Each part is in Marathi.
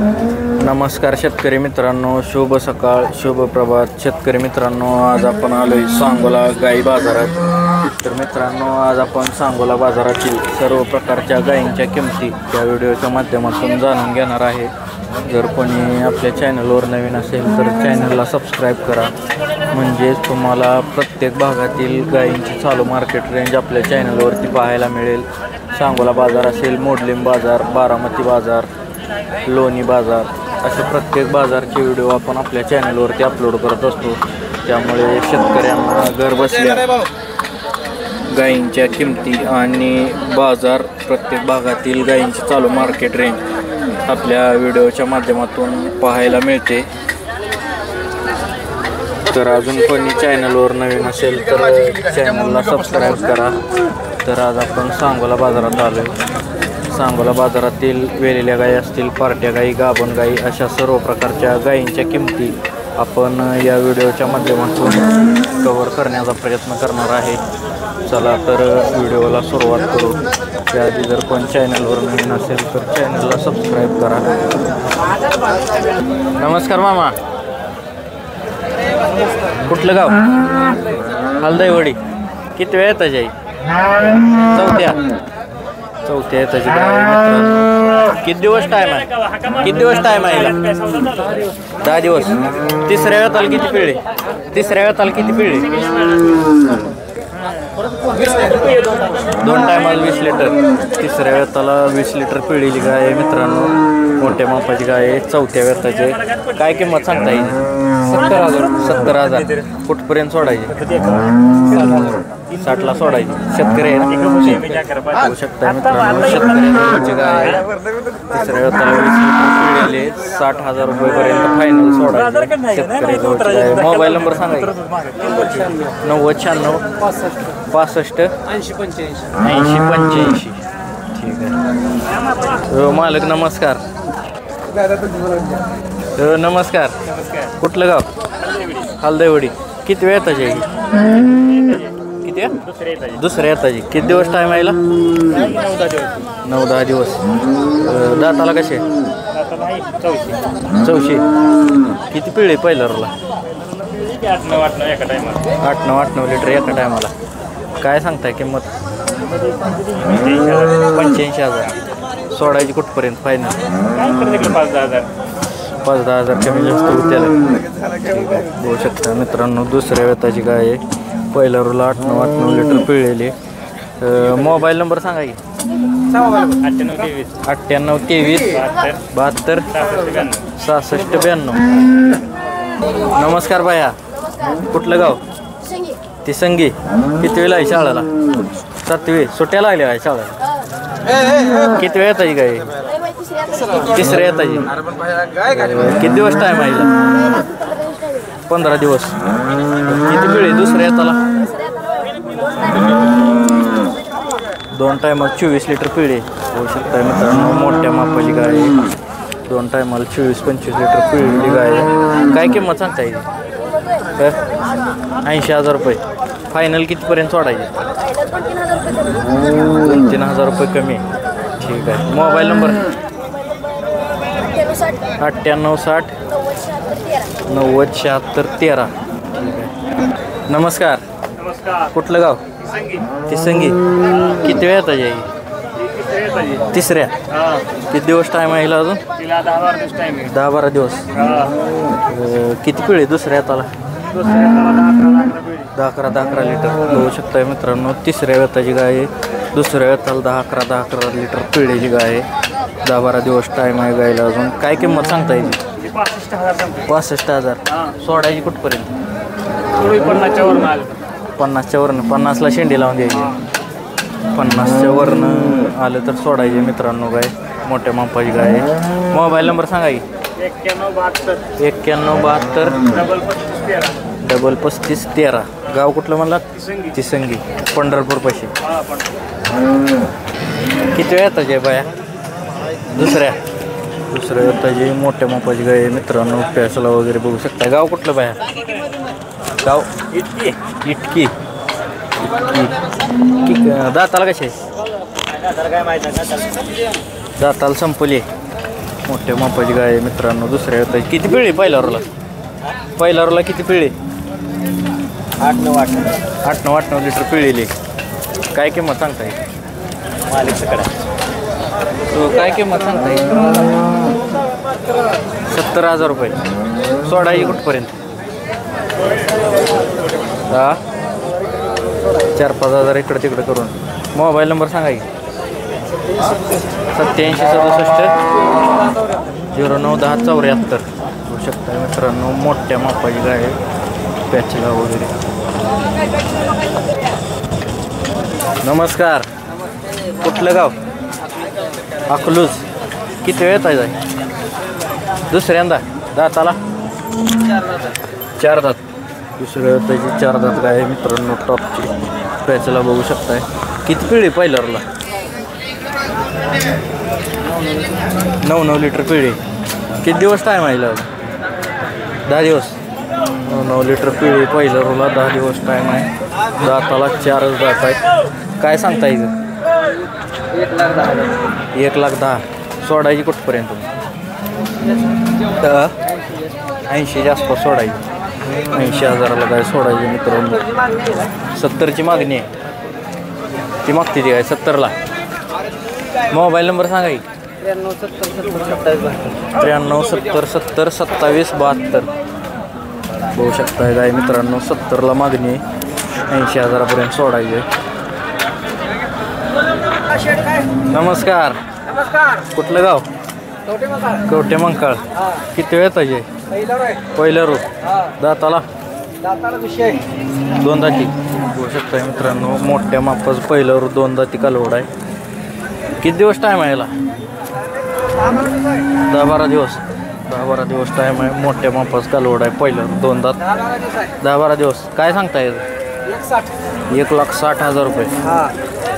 नमस्कार शेतकरी मित्रांनो, शुभ सकाळ, शुभ प्रभात. शेतकरी मित्रांनो, आज आपण आलोय सांगोला गाई बाजारात. तर मित्रांनो, आज आपण सांगोला बाजारातील सर्व प्रकारच्या गायींच्या किमती या व्हिडिओच्या माध्यमातून जाणून घेणार आहे. जर कोणी आपल्या चॅनलवर नवीन असेल तर चॅनलला सबस्क्राईब करा, म्हणजे तुम्हाला प्रत्येक भागातील गायींची चालू मार्केट रेंज आपल्या चॅनलवरती पाहायला मिळेल. सांगोला बाजार असेल, मोडलीम बाजार, बारामती बाजार, लोणी बाजार, असे प्रत्येक बाजारचे व्हिडिओ आपण आपल्या चॅनलवरती अपलोड करत असतो. त्यामुळे शेतकऱ्यांना घर बसल्या गायींच्या किमती आणि बाजार, प्रत्येक भागातील गायींची चालू मार्केट रेंज आपल्या व्हिडिओच्या माध्यमातून पाहायला मिळते. तर अजून कोणी चॅनलवर नवीन असेल तर चॅनलला सबस्क्राईब करा. तर आज आपण सांगोला बाजारात आलो. सांगोला बाजारातील वेलेल्या गायी असतील, पार्ट्या गायी, गाभण गायी, अशा सर्व प्रकारच्या गायींच्या किमती आपण या व्हिडिओच्या माध्यमातून कव्हर करण्याचा प्रयत्न करणार आहे. चला तर व्हिडिओला सुरुवात करू. त्याआधी जर कोण चॅनलवर नवीन असेल तर चॅनलला सबस्क्राईब करा. नमस्कार मामा, कुठलं गाव? हलदैवडी. किती वेळ येतं जाई? चौथ्या येताची गाय मित्रांनो. किती दिवस टाईम आहे? किती दिवस टाईम आहे? 10 दिवस. तिसऱ्या वेताला किती पिळे? तिसऱ्या वेताला किती पिळे? 2 टायमाला 20 लिटर. तिसऱ्या वेताला 20 लिटर पिळलेली गाय आहे मित्रांनो. मोठ्या मापाची गाय आहे, चौथ्या वेताचे. काय किंमत सांगता येईल? 70,000. कुठपर्यंत सोडायची? 60ला सोडायची. शेतकरी होऊ शकता मित्रांनो. शेतकऱ्यांची गाय आहे. तिसऱ्या वेताला 20 लिटर पिळलेले, 60,000 रुपयेपर्यंत फायनल सोडायची. शेतकरी मोबाईल नंबर सांगायचा? 9096 65 80 85. ठीक आहे. मालक नमस्कार. नमस्कार. कुठलं गाव? हलदैवडी. किती वेळ येताची? किती? दुसऱ्या येताची. किती दिवस टाईम आहे? 9-10 दिवस. दाताला कसे? चौशी. किती पिळे पहिल्या रोला? 8-9 लिटर एका टायमाला. काय सांगताय किंमत? 85,000. सोडायची कुठपर्यंत फायनल? 5-10 हजार कमी जास्त होत्याला. ठीक आहे. बघू शकता मित्रांनो, दुसऱ्या वेताची गाय आहे. पहिल्या रोला 8-9 लिटर पिळलेली. मोबाईल नंबर सांगा की? 9823 72 66 92. नमस्कार बाया, कुठलं गाव? ती संगी. किती वेळ आहे शाळेला? 7वी. सुट्ट्या लागल्या आहे शाळेला? किती वेळ येताची गाय? तिसऱ्या येताची. किती दिवस टाईम आहे? 15 दिवस. किती पिळे दुसऱ्या येताला? 2 टायमाला 24 लिटर पिळे. होऊ शकता मित्रांनो, मोठ्या मापाची गाय आहे. 2 टायमाला 24-25 लिटर पिळलेली गाय आहे. काय किंमत सांगता येईल? 80,000 रुपये. फायनल कितीपर्यंत सोडायचे? 2-3 हजार रुपये कमी. ठीक आहे. Mobile number? 9860 907613. ठीक आहे. नमस्कार. कुठलं गाव? ती संगी. किती वेळ येता जाई? तिसऱ्या. किती दिवस टाईम आहे अजून? 10-12 दिवस. किती पिळे दुसऱ्या हाताला? 10-11 लिटर. होऊ शकता मित्रांनो, तिसऱ्या वेताची गाय आहे. दुसऱ्या वेताला 10-11 लिटर पिळलेली गाय आहे. 10-12 दिवस टाईम आहे गायला अजून. काय किंमत सांगता येईल? 65,000. सोडायची कुठपर्यंत? 50च्या वरनं. 50ला शेंडी लावून द्यायची. 50च्या वरनं आलं तर सोडायचे मित्रांनो गाय. मोठ्या मापाची गाय आहे. मोबाईल नंबर सांगा की? 9172 3513. गाव कुठलं म्हणला? तिसंगी. पंढरपूर पाशी. किती वेळ येताची बाया? दुसऱ्या येताची मोठ्या मापाची गाय आहे मित्रांनो. प्यासला वगैरे बघू शकता. गाव कुठलं बाया? गाव इटकी. दाताला कसे? दाताला संपली. मोठ्या मापाची गाय आहे मित्रांनो. दुसऱ्या येत आहे. किती पिळे पहिल्या रोला किती पिळे? 8-9 लिटर पिळेली. काय किंमत सांगता येईल? तो काय किंमत सांगता येईल? 70,000 रुपये. सोडायची कुठपर्यंत? 4-5 हजार इकडं तिकडं करून. मोबाईल नंबर सांगा की. 8767 091074. होऊ शकता मित्रांनो. मोठ्या मापाची गाय आहे. पॅचला वगैरे. नमस्कार. कुठलं गाव? अकलूज. किती वेळ येत आहे? दुसऱ्यांदा दाताला 4 दात. दुसऱ्या त्याची 4 दात गाय आहे मित्रांनो. टॉपची पॅचला बघू शकताय. किती पिढी पहिल्यावरला? 9 लिटर पिढी. किती दिवस टाईम आहे? 10 दिवस. 9 लिटर पिढी पहिल्यावरला 10 दिवस टाईम आहे. दाताला 4 दात आहेत. काय सांगता येईल? 1,10,000. सोडायची कुठपर्यंत? 80 आसपास सोडायची. 80,000ला काय सोडायची मित्रांनो. 70ची मागणी आहे. ती मागते ती काय 70ला. मोबाईल नंबर सांगा की. 93 70 70 27 72. बघू शकताय गाय मित्रांनो. 70ला मागणी आहे. 80,000पर्यंत सोडायची आहे. नमस्कार. कुठलं गाव? कवटे मंकाळ. किती वेळ पाहिजे? पहिल्या रोज. दाताला 2 दाती. बघू शकताय मित्रांनो. मोठ्या मापाचं पहिलं रोज 2 दाती कालवड आहे. किती दिवस टाईम आहे याला? 10-12 दिवस. 10-12 दिवस टाईम आहे. मोठ्या मापाचं कालवड आहे. पहिलं 2 दात. 10-12 दिवस. काय सांगता येईल? 1,60,000 रुपये.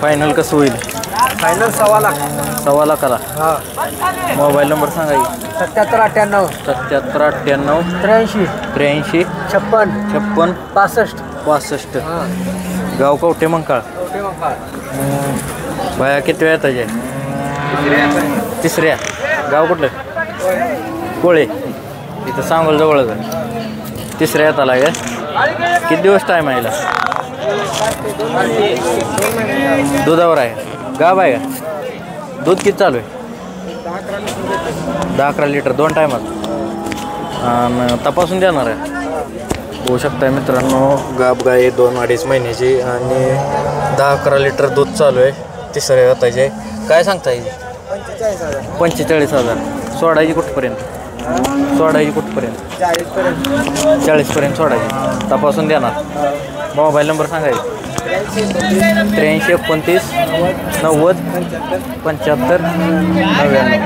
फायनल कसं होईल? फायनल 1,00,000. 1,00,000ला. मोबाईल नंबर सांगा की. 7798 7798 83 83 56 56 65. गाव कवटे मंकाळ. बाया किती वेळ येताचे? तिसऱ्या. गाव कुठलं? कोळे. इथं सांगोल जवळच आहे. तिसऱ्या येताला आहे. किती दिवस टाईम आहे? दुधावर आहे. गाव आहे का? दूध किती चालू आहे? 10-11 लिटर 2 टायमात. तपासून देणार आहे. होऊ शकताय मित्रांनो. गाब गाय 2-2.5 महिन्याची आणि 10-11 लिटर दूध चालू आहे. तिसऱ्या येताचे. काय सांगता येईल? 45,000. सोडायची कुठपर्यंत? 40पर्यंत सोडायची. तपासून देणार. मोबाईल नंबर सांगायचा. 83 29 90 75 99.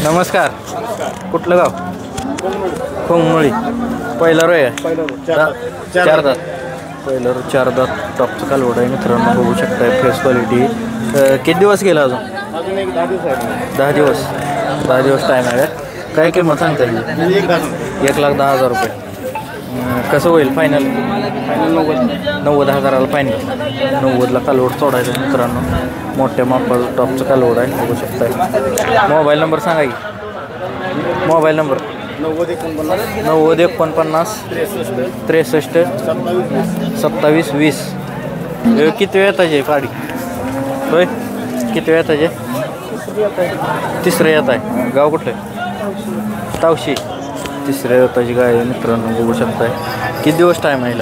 नमस्कार. कुठलं गाव? खोंगमुळी. पहिला रोय आहे. 4 दात. पहिलं 4 दात. टॉपचं कालवड आहे मित्रांनो. बघू शकताय. Face quality. किती दिवस गेला अजून? 10 दिवस. 10 दिवस टाईम आहे. काय किंमत सांगता येईल? 1,10,000 रुपये. कसं होईल फायनल? 90,000ला फायनल. 90ला कालवड सोडायचं मित्रांनो. मोठ्या मापाचं टॉपचं कालवड आहे. बघू शकताय. मोबाईल नंबर सांगा की. Mobile number 90 49 63 27 20. किती वेळ येताचे पाडी? होय. किती वेळ येताचे? तिसरं येत आहे. गाव कुठलं? तावशी. तिसऱ्या येताची गाय आहे मित्रांनो. बघू शकताय. किती दिवस टाईम आहे?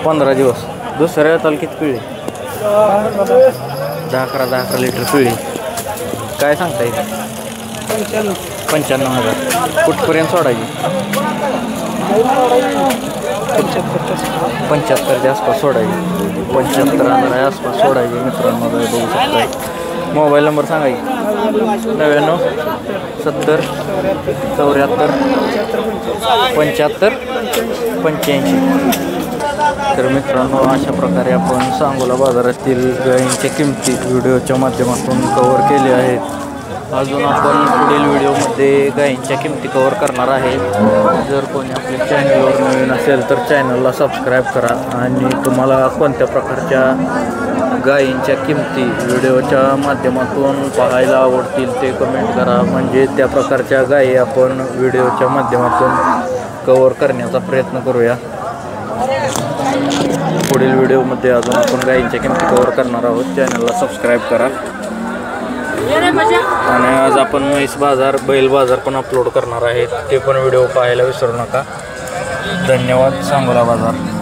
15 दिवस. दुसऱ्या येताला किती पिळी? 10-11 लिटर पिळी. काय सांगता येईल? 95,000. कुठपर्यंत सोडायची? 75च्या आसपास सोडायची. 75,000 आसपास सोडायची मित्रांनो. बघू शकताय. मोबाईल नंबर सांगा की. 99 70 74 75 85. तर मित्रांनो अशा प्रकारे आपण सांगोला बाजारातील गायींच्या किमती व्हिडिओच्या माध्यमातून कव्हर केले आहेत. अजून आपण पुढील व्हिडिओमध्ये गायींच्या किमती कव्हर करणार आहे. जर कोणी आपल्या चॅनलवर नवीन असेल तर चॅनलला सबस्क्राईब करा. आणि तुम्हाला कोणत्या प्रकारच्या गायींच्या किमती व्हिडिओच्या माध्यमातून पाहायला आवडतील ते कमेंट करा, म्हणजे त्या प्रकारच्या गायी आपण व्हिडिओच्या माध्यमातून कव्हर करण्याचा प्रयत्न करूया. पुढील व्हिडिओमध्ये अजून आपण गायींच्या किमती कव्हर करणार आहोत. चॅनलला सबस्क्राईब करा. आणि आज आपण म्हैस बाजार बैल बाजार पण अपलोड करणार आहेत, ते पण व्हिडिओ पाहायला विसरू नका. धन्यवाद. सांगोला बाजार.